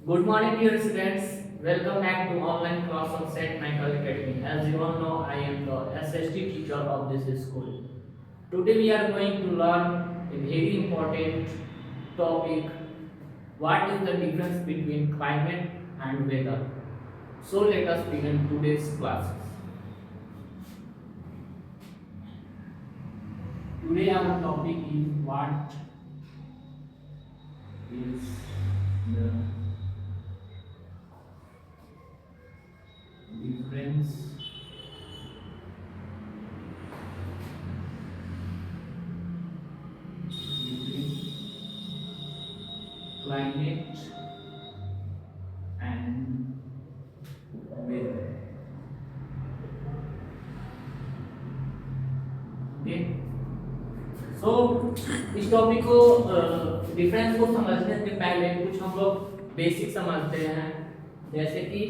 Good morning, dear students. Welcome back to online class of St. Michael Academy. As you all know, I am the SST teacher of this school. Today we are going to learn a very important topic. What is the difference between climate and weather? So let us begin today's classes. Today our topic is what is the difference between climate and weather. Okay, so इस topic को difference को समझने से पहले कुछ हम लोग basic समझते हैं, जैसे कि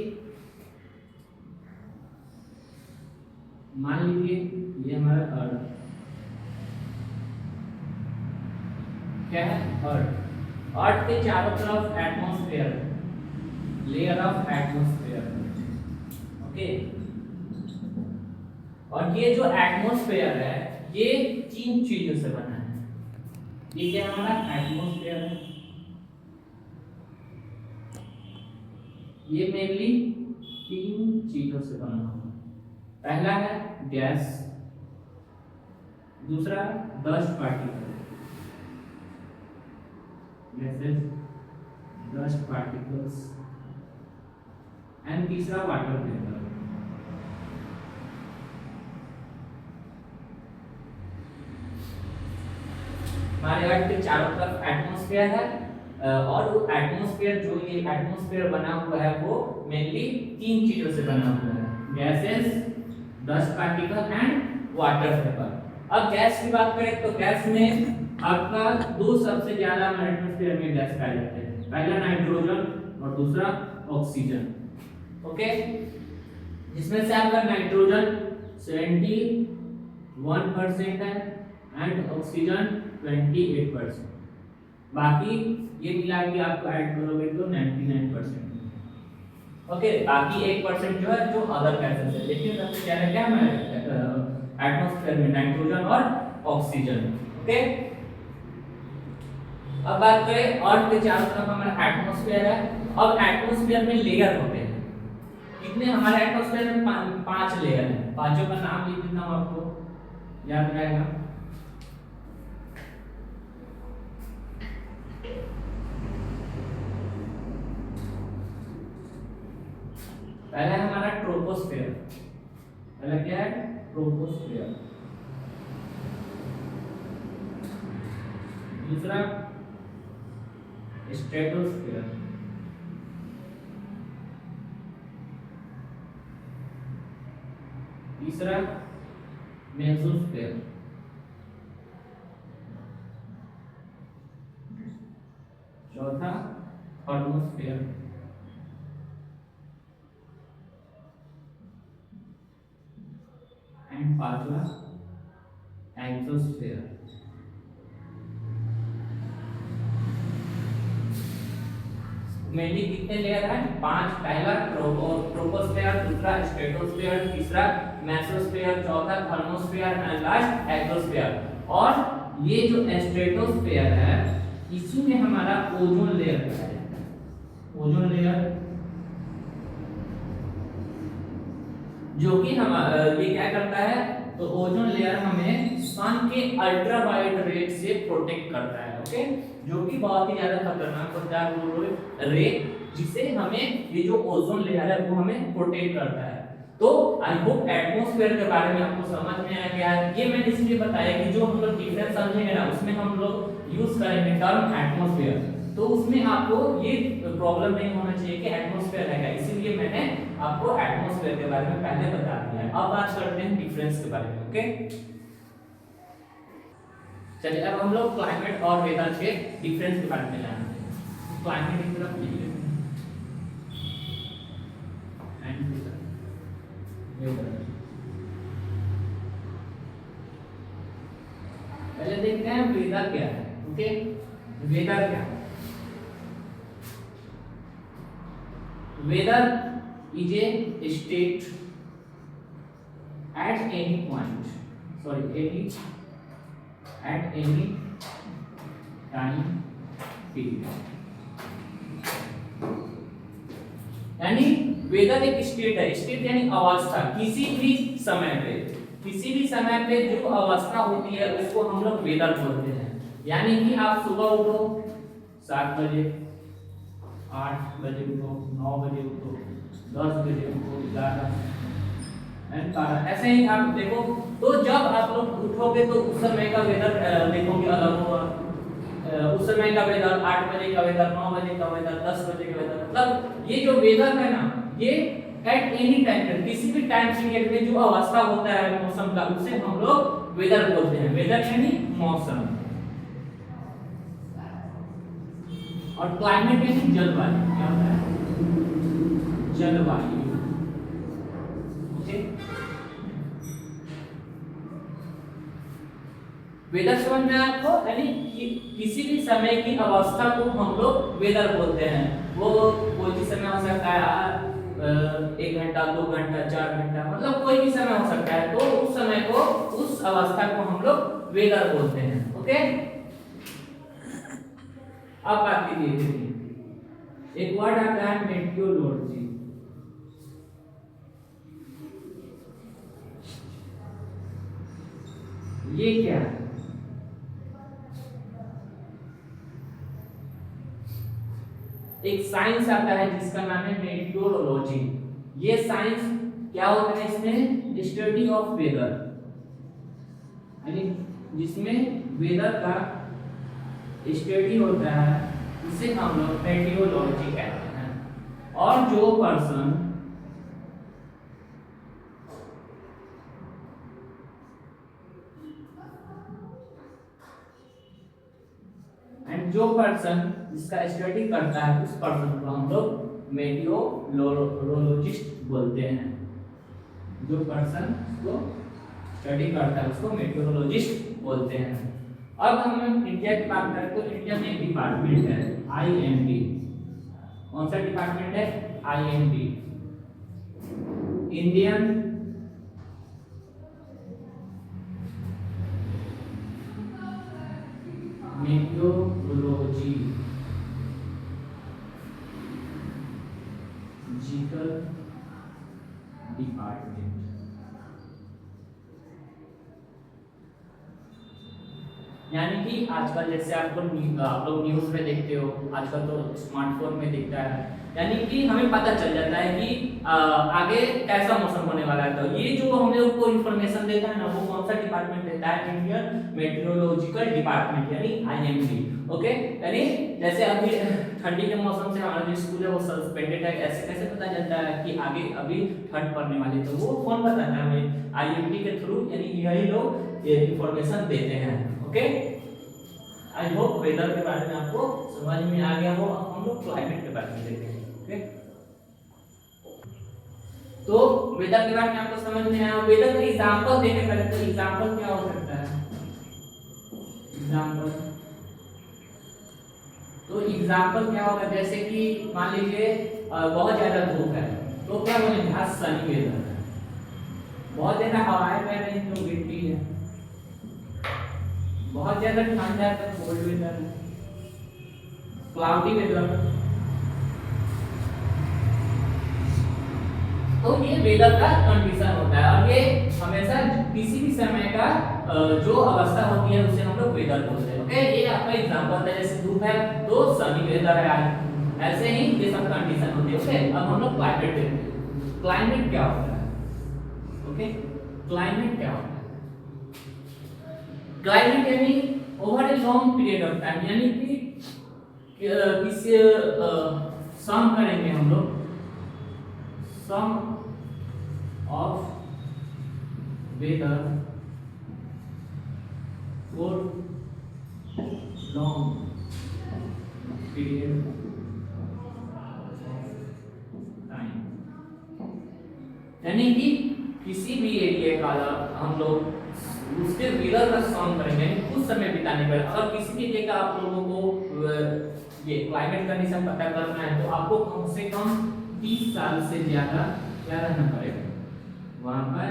मान लीजिए ये हमारा अर्थ क्या है। अर्थ के चारों तरफ atmosphere, layer of atmosphere. Okay, और ये जो एटमॉस्फेयर है ये 3 चीजों से बना है। ये क्या हमारा एटमॉस्फेयर है, ये मेनली 3 चीजों से बना हुआ है। पहला है गैस, दूसरा dust particle, gases, dust particles, and तीसरा वाटर वेपर। हमारे अर्थ के चारों तरफ एटमॉस्फेयर है और वो एटमॉस्फेयर जो ये एटमॉस्फेयर बना हुआ है वो मेनली 3 चीजों से बना हुआ है, gases, dust particle and water vapour. अब गैस की बात करें तो गैस में आपका 2 सबसे ज्यादा एटमॉस्फेयर में गैस पाए जाते हैं, पहला नाइट्रोजन और दूसरा ऑक्सीजन। ओके, जिसमें से आपका नाइट्रोजन 71% है एंड ऑक्सीजन 28%। बाकी ये मिला के आपको ऐड करोगे तो 99%। ओके, बाकी 1% जो है जो अदर गैसेस है, लेकिन सबसे ज्यादा क्या है एटमॉस्फेयर में नाइट्रोजन और ऑक्सीजन। ओके, अब बात करें अर्थ के चारों तरफ हमारा एटमॉस्फेयर है। अब एटमॉस्फेयर में लेयर होते हैं, कितने हमारे एटमॉस्फेयर में 5 लेयर हैं। पांचों का नाम लिख देता हूं, आपको याद रहेगा। पहला है हमारा ट्रोपोस्फेयर। पहला क्या है? ट्रोपोस्फेयर। दूसरा स्ट्रेटोस्फेयर। तीसरा मेसोस्फेयर। चौथा थर्मोस्फेयर। एंड पांचवा एक्सोस्फेयर। मेनली कितने लेयर हैं? 5। पहला ट्रोपोस्फेयर, दूसरा स्ट्रेटोस्फेयर, तीसरा मेसोस्फेयर, चौथा थर्मोस्फेयर एंड लास्ट एक्सोस्फेयर। और ये जो स्ट्रेटोस्फेयर है इसी में हमारा ओजोन लेयर पाया जाता है। ओजोन लेयर जो कि हम ये क्या करता है, तो ओजोन लेयर हमें सन के अल्ट्रावायलेट रेड से प्रोटेक्ट करता है। ओके, जो कि बहुत ही ज्यादा खतरनाक होता है वो रे, जिसे हमें ये जो ओजोन लेयर है वो हमें प्रोटेक्ट करता है। तो आई होप एटमॉस्फेयर के बारे में आपको समझ में आ गया है। ये मैंने इसलिए बताया कि जो हम लोग डिफरेंस समझेंगे ना उसमें हम लोग यूज करेंगे टर्म एटमॉस्फेयर, तो उसमें आपको ये प्रॉब्लम नहीं होना चाहिए कि एटमॉस्फेयर है क्या, इसीलिए मैंने आपको एटमॉस्फेयर के बारे में पहले बता दिया है। अब बात करते हैं डिफरेंस के बारे में। ओके, चलिए अब हम लोग क्लाइमेट और वेदर के डिफरेंस के बारे में जानते हैं। क्लाइमेट की तरफ लिख लेते हैं एंड वेदर। पहले देखते हैं वेदर क्या है। ओके, वेदर क्या है? Weather is a state at any point, sorry any at any time period. यानी वेदर एक स्टेट है, स्टेट यानी अवस्था, किसी भी समय पे जो अवस्था होती है उसको हम लोग वेदर बोलते हैं। यानी कि आप सुबह उठो 7 बजे, 8 बजे उठो, 9 बजे उठो, 10 बजे उठो, 11 एंड 12, ऐसे ही आप देखो। तो जब आप लोग उठोगे तो उस समय का वेदर देखोगे अलग होगा। उस समय का वेदर 8 बजे का वेदर, 9 बजे का वेदर, 10 बजे का वेदर, मतलब ये जो वेदर है ना, ये एट एनी टाइम, किसी भी टाइम पीरियड में जो अवस्था होता है मौसम का, उसे हम लोग वेदर बोलते हैं। वेदर यानी मौसम। और क्लाइमेट यानी जलवायु। क्या होता है? जलवायु। वेदर समझ में आया आपको? यानी किसी भी समय की अवस्था को हम लोग वेदर बोलते हैं। वो कोई भी समय हो सकता है, 1 घंटा, 2 घंटा, 4 घंटा, मतलब कोई भी समय हो सकता है। तो उस समय को, उस अवस्था को हम लोग वेदर बोलते हैं। ओके, अब बात कीजिए, एक वर्ड आता है मेटियोलॉजी। ये क्या है? एक साइंस आता है जिसका नाम है मेटियोलॉजी। ये साइंस क्या होता है? इसमें स्टडी ऑफ वेदर, यानी जिसमें वेदर का स्टडी होता है, उसे हम लोग मेटियोलॉजी कहते हैं। और जो पर्सन जिसका स्टडी करता है, उस पर्सन को हम लोग मेटियोलॉजिस्ट बोलते हैं। जो पर्सन को स्टडी करता है उसको मेटियोलॉजिस्ट बोलते हैं। अब हम इंडिया की बात करें तो इंडिया में एक डिपार्टमेंट है IMD। कौन सा डिपार्टमेंट है? IMD, Indian meteorological department. यानी कि आजकल जैसे आप लोग न्यूज़ में देखते हो, आजकल तो स्मार्टफोन में दिखता है, यानी कि हमें पता चल जाता है कि आगे कैसा मौसम होने वाला है। तो ये जो हम लोग को इन्फॉर्मेशन देता है ना, वो कौन सा डिपार्टमेंट देता है? इंडियन मेट्रोलॉजिकल डिपार्टमेंट, यानी IMD। ओके, यानी जैसे अभी ठंडी के मौसम से हमारा जो स्कूल है वो सस्पेंडेड है, ऐसे कैसे पता चलता है कि आगे अभी ठंड पड़ने वाली है? तो वो कौन बताता है हमें? IMD के थ्रू, यानी यही लोग ये इन्फॉर्मेशन देते हैं। ओके, आई होप वेदर के बारे में आपको समझ में आ गया हो। अब हम लोग क्लाइमेट के बारे में देखते हैं। ओके, तो वेदर के बारे में आपको समझ में आया। वेदर का एग्जांपल देने पहले, तो एग्जांपल क्या हो सकता है? एग्जांपल, तो एग्जांपल क्या होगा? जैसे कि मान लीजिए बहुत ज्यादा धूप है, तो क्या बोलेंगे? आज सनी वेदर है। बहुत ज्यादा हवाएं बह रही हैं तो विंडी है। बहुत ज्यादा ठंड है तो कोल्ड वेदर है। Cloudy weather. तो ये वेदर का कंडीशन होता है, और ये हमेशा किसी भी समय का जो अवस्था होती है उसे हम लोग वेदर बोलते हैं। ओके, ये आपका एग्जांपल है। जैसे धूप है तो सनी वेदर है आज, ऐसे ही ये सब कंडीशन होती है। ओके, अब हम लोग क्लाइमेट देखते हैं। क्लाइमेट क्या होता है? ओके, क्लाइमेट क्या होता है? क्लाइमेट यानी over a long period of time, यानी कि किसी सम करेंगे हम लोग, sum of weather for long period time, यानी कि किसी भी एरिया का हम लोग उसके वेदर का सम करेंगे, कुछ समय बिताने पर। अगर किसी भी एरिया का आप लोगों को ये क्लाइमेट कंडीशन पता करना है तो आपको कम से कम 30 साल से ज्यादा क्या रहना पड़ेगा, वहां पर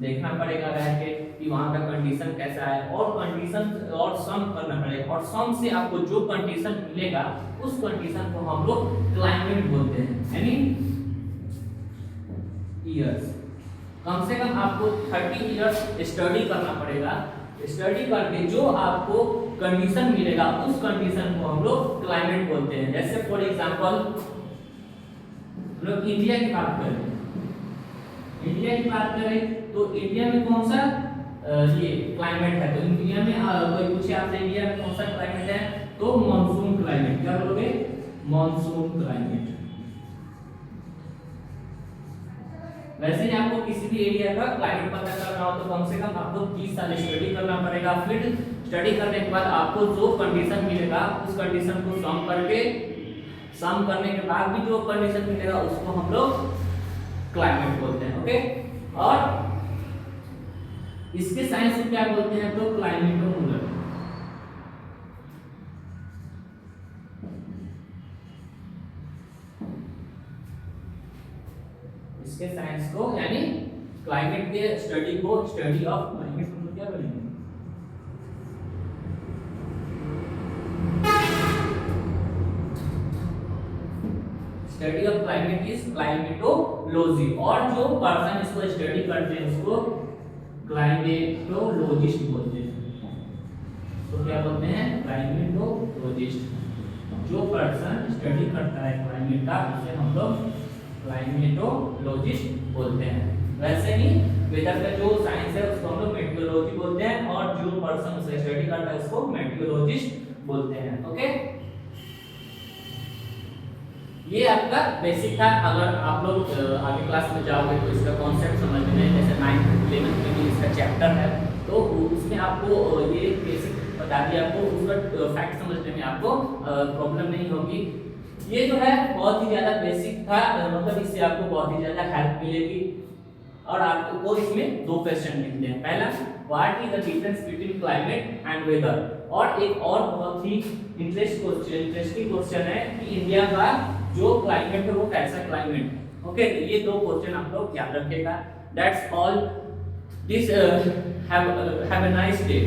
देखना पड़ेगा रह के कि वहां का कंडीशन कैसा है, और कंडीशन और सम करना पड़ेगा, और सम से आपको जो कंडीशन मिलेगा उस कंडीशन को हम लोग क्लाइमेट बोलते हैं, यानी ईयर्स। कम से कम आपको 30 इयर्स स्टडी करना पड़ेगा, स्टडी करके जो आपको कंडीशन मिलेगा उस कंडीशन को हम लोग क्लाइमेट बोलते हैं। जैसे फॉर एग्जांपल हम लोग इंडिया की बात करें, इंडिया की बात करें तो इंडिया में कौन सा ये क्लाइमेट है, तो इंडिया में कोई पूछे आपसे इंडिया में कौन सा क्लाइमेट है, तो मॉनसून क्लाइमेट। क्या बोलोगे, मॉनसून क्लाइमेट। वैसे ही आपको किसी भी एरिया का क्लाइमेट पता करना हो तो कम से कम आपको 30 साल स्टडी करना पड़ेगा। फिर स्टडी करने के बाद आपको जो कंडीशन मिलेगा उस कंडीशन को सम करने के बाद भी जो कंडीशन मिलेगा उसको हम लोग क्लाइमेट बोलते हैं। ओके, और इसके साइंस को क्या बोलते हैं, तो क्लाइमेटोमोलर। इसके साइंस को यानी क्लाइमेट के स्टडी को स्टडी ऑफ क्लाइमेट हम क्या बोलेंगे, study of climate is climatology, और जो पर्सन इसको स्टडी करते हैं उसको क्लाइमेटोलॉजिस्ट बोलते हैं। तो क्या बोलते हैं, क्लाइमेटोलॉजिस्ट। जो पर्सन स्टडी करता है क्लाइमेट का उसे हम लोग क्लाइमेटोलॉजिस्ट बोलते हैं। वैसे ही वेदर का जो साइंस है उसको हम लोग मेटीओरोलॉजी बोलते हैं, और जो पर्सन उसे स्टडी करता है उसको मेटीओरोलॉजिस्ट बोलते हैं। ओके, ये आपका बेसिक था। अगर आप लोग आगे क्लास में जाओगे तो इसका कॉन्सेप्ट समझने में, जैसे 9th 11th में भी इसका चैप्टर है तो उसमें आपको ये बेसिक बता दिया, आपको उसका फैक्ट समझने में आपको प्रॉब्लम नहीं होगी। ये जो है बहुत ही ज्यादा बेसिक था, मतलब इससे आपको बहुत ही ज्यादा हेल्प मिलेगी। और आपको इसमें 2 क्वेश्चन मिलते हैं। पहला, what is the difference between climate and weather, और एक और बहुत ही इंटरेस्टिंग क्वेश्चन है कि इंडिया का जो क्लाइमेट है वो कैसा क्लाइमेट है। ओके, तो ये 2 क्वेश्चन आप लोग याद रखिएगा। That's all, this have a nice day.